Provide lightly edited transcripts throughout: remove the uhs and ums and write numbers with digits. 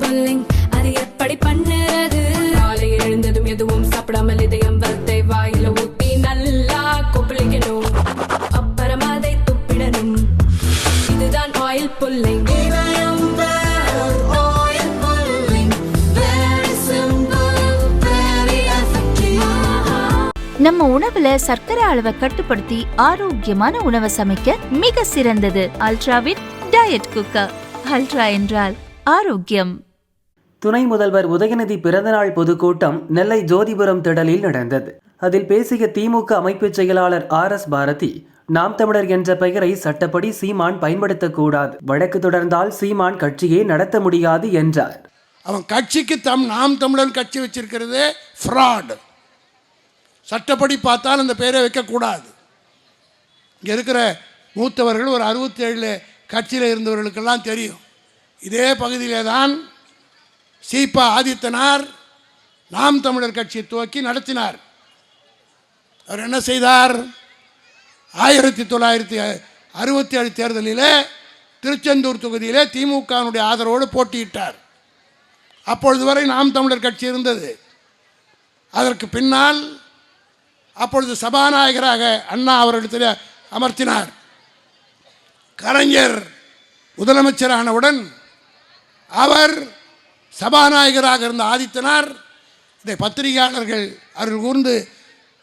Pulling அது எப்படி பண்ணுறது? காலையில் எழுந்ததும் எதுவும் சாப்பிடாமல் இதயம் வளத்தை வாயில ஊத்தி நல்லா கொப்பளிக்கணும், அப்புறம் அதை துப்பிடணும். இதுதான் ஆயில் புல்லிங். நம்ம உணவுல சர்க்கரை அளவை கட்டுப்படுத்தி ஆரோக்கியமான உணவை சமைக்க மிக சிறந்தது அல்ட்ராவின் டயட் குக்கர். அல்ட்ரா என்றால் ஆரோக்கியம். துணை முதல்வர் உதயநிதி பிறந்தநாள் பொதுக்கூட்டம் நெல்லை ஜோதிபுரம் திடலில் நடந்தது. அதில் பேசிய திமுக அமைப்பு செயலாளர் RS பாரதி, நாம் தமிழர் என்ற பெயரை சட்டப்படி சீமான் பயன்படுத்தக்கூடாது, வழக்கு தொடர்ந்தால் சீமான் கட்சியே நடத்த முடியாது என்றார். அவன் கட்சிக்கு நாம் தமிழன் கட்சி வச்சிருக்கிறது ஃப்ராட். சட்டப்படி பார்த்தால் அந்த பெயரை வைக்கக்கூடாது. இங்கே இருக்கிற மூத்தவர்கள் ஒரு 67 கட்சியில் இருந்தவர்களுக்கெல்லாம் தெரியும். இதே பகுதியிலே தான் சீபா ஆதித்தனார் நாம் தமிழர் கட்சியை துவக்கி நடத்தினார். அவர் என்ன செய்தார்? 1967 தேர்தலில் திருச்செந்தூர் தொகுதியிலே திமுகவினுடைய ஆதரவோடு போட்டியிட்டார். அப்பொழுது வரை நாம் தமிழர் கட்சி இருந்தது. அதற்கு பின்னால் அப்பொழுது சபாநாயகராக அண்ணா அவரிடத்தில் அமர்த்தினார். கலைஞர் முதலமைச்சரானவுடன் அவர் சபாநாயகராக இருந்த ஆதித்தனார் இதை பத்திரிகையாளர்கள் அவர்கள் கூர்ந்து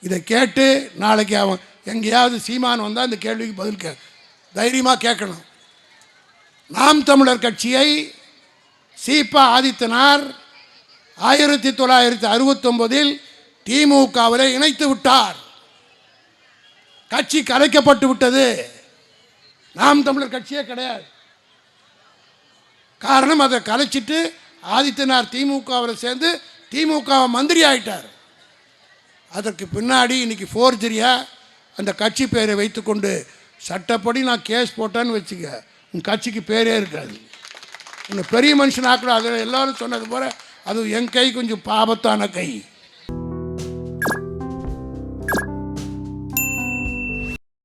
இதை கேட்டு, நாளைக்கு அவன் எங்கேயாவது சீமான் வந்தால் இந்த கேள்விக்கு பதில் தைரியமாக கேட்கணும். நாம் தமிழர் கட்சியை சீபா ஆதித்தனார் 1969 திமுகவில் இணைத்து விட்டார். கட்சி கலைக்கப்பட்டு விட்டது. நாம் தமிழர் கட்சியே கிடையாது. காரணம், அதை கலைச்சிட்டு ஆதித்தனார் திமுகவில் சேர்ந்து திமுக மந்திரி ஆயிட்டார். அதற்கு பின்னாடி இன்னைக்கு ஃபோர்ஜரியா அந்த கட்சி பேரை வைத்துக்கொண்டு சட்டப்படி நான் கேஸ் போட்டேன்னு வச்சுக்க, உன் கட்சிக்கு பேரே இருக்காது. உன்னை பெரிய மனுஷன் ஆக்கூடாது. எல்லாரும் சொன்னது போல அது என் கை கொஞ்சம் பாபத்தான கை.